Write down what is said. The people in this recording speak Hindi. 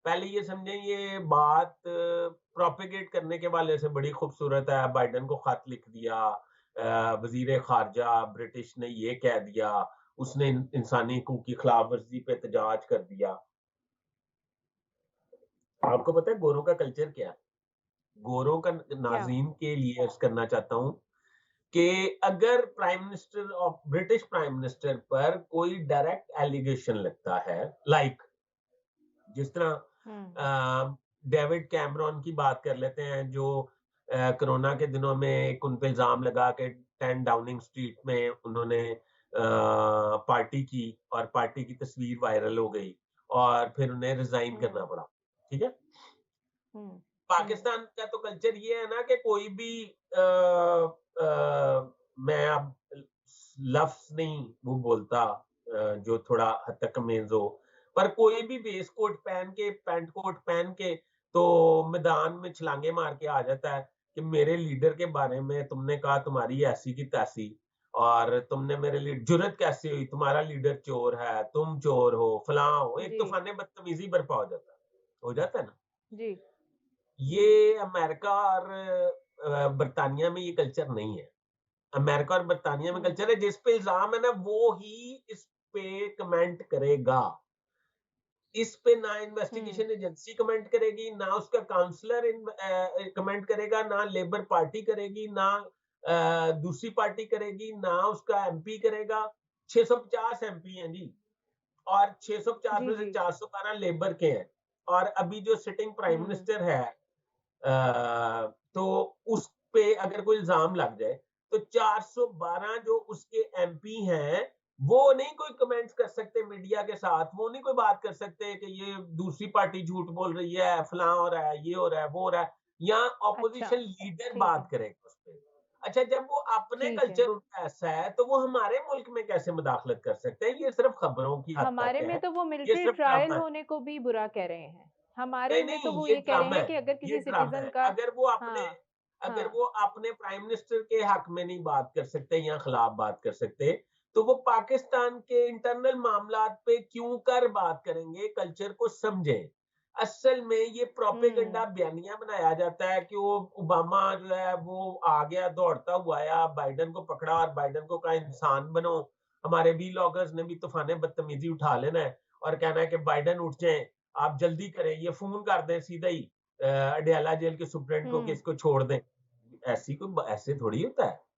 पहले ये समझें ये बात प्रोपेगेट करने के वाले से बड़ी खूबसूरत है। बाइडेन को खत लिख दिया, वज़ीर ख़ारजा ब्रिटिश ने ये कह दिया, उसने इंसानी हकूक की खिलाफ वर्जी पे एहतजाज कर दिया। आपको पता है गोरों का कल्चर क्या है? गोरों का क्या? नाज़रीन के लिए अर्ज़ करना चाहता हूँ कि अगर prime minister of British prime minister पर कोई डायरेक्ट एलिगेशन लगता है, लाइक जिस तरह हुँ, डेविड कैमरॉन की बात कर लेते हैं जो कोरोना के दिनों में एक उन पे इल्ज़ाम लगा के 10 डाउनिंग स्ट्रीट में उन्होंने पार्टी की और पार्टी की तस्वीर वायरल हो गई और फिर उन्हें रिज़ाइन करना हुँ, पड़ा, ठीक है? हुँ, हुँ, पाकिस्तान का तो कल्चर ये है ना कि कोई भी मैं अब लफ्ज़ नहीं वो बोलता जो थोड़ा हद तक तमीज़ हो, पर कोई भी वेस्ट कोट पहन के, पैंट कोट पहन के तो मैदान में छलांगे मार के आ जाता है कि मेरे लीडर के बारे में तुमने कहा तुम्हारी ऐसी की तैसी और तुमने मेरे लिए जुर्रत कैसे हुई, तुम्हारा लीडर चोर है, तुम चोर हो, फलाँ हो, एक जी, तूफ़ान बदतमीज़ी बर्पा हो जाता है ना? जी, ये अमेरिका और बर्तानिया में ये कल्चर नहीं है। अमेरिका और बर्तानिया में हुँ, कल्चर है जिस पे इल्ज़ाम है ना वो ही इस पे कमेंट करेगा। इस पे ना हुँ, इन्वेस्टिगेशन एजेंसी कमेंट करेगी, ना उसका काउंसलर कमेंट करेगा, ना लेबर पार्टी करेगी, ना दूसरी पार्टी करेगी, ना उसका एमपी करेगा। 650 एमपी हैं जी और 650 जी, में से जी, 412 लेबर के हैं और अभी जो सिटिंग प्राइम हुँ, मिनिस्टर है तो उस पे अगर कोई इल्ज़ाम लग जाए, तो 412 जो उसके एमपी हैं, वो नहीं कोई कमेंट्स कर सकते मीडिया के साथ, वो नहीं कोई बात कर सकते कि ये दूसरी पार्टी झूठ बोल रही है, फलाँ हो रहा है, ये हो रहा है, वो हो रहा है। यहाँ अच्छा, ऑपोज़िशन लीडर ठीक बात है, करेगा उस पे। अच्छा, जब वो अपने ठीक है। कल्चर उनका ऐसा है, तो वो हमारे मुल्क में कैसे मुदाखलत कर सकते हैं? ये सिर्फ़ खबरों की हद तक हमारे में है, तो वो ये मिलिट्री सिर्फ़ ट्रायल ड्रामा है। होने को भी बुरा कह रहे हैं। हमारे नहीं, में तो नहीं, वो ये ये कह रहे ड्रामा हैं है, कि अगर ये किसी ड्रामा सिटीज़न है। का हाँ, अगर हाँ, वो अपने प्राइम मिनिस्टर के हक में नहीं बात कर सकते या खिलाफ बात कर सकते, तो वो पाकिस्तान के इंटरनल मामलात पे क्यों कर बात करेंगे? कल्चर को समझें। असल में ये प्रोपेगेंडा हुँ, बयानिया बनाया जाता है कि वो ओबामा जो है वो आ गया, दौड़ता हुआ आया, बाइडेन को पकड़ा और बाइडेन को कहा इंसान बनो। हमारे व्लॉगर्स ने भी तूफ़ान बदतमीज़ी उठा लेना है और कहना है कि बाइडेन उठ जाएँ, आप जल्दी करें, ये फ़ोन कर दें सीधा ही अडयाला जेल के सुप्रीडेंट को कि हुँ। इसको छोड़ दें। ऐसी कोई ब ऐसे थोड़ी होता है।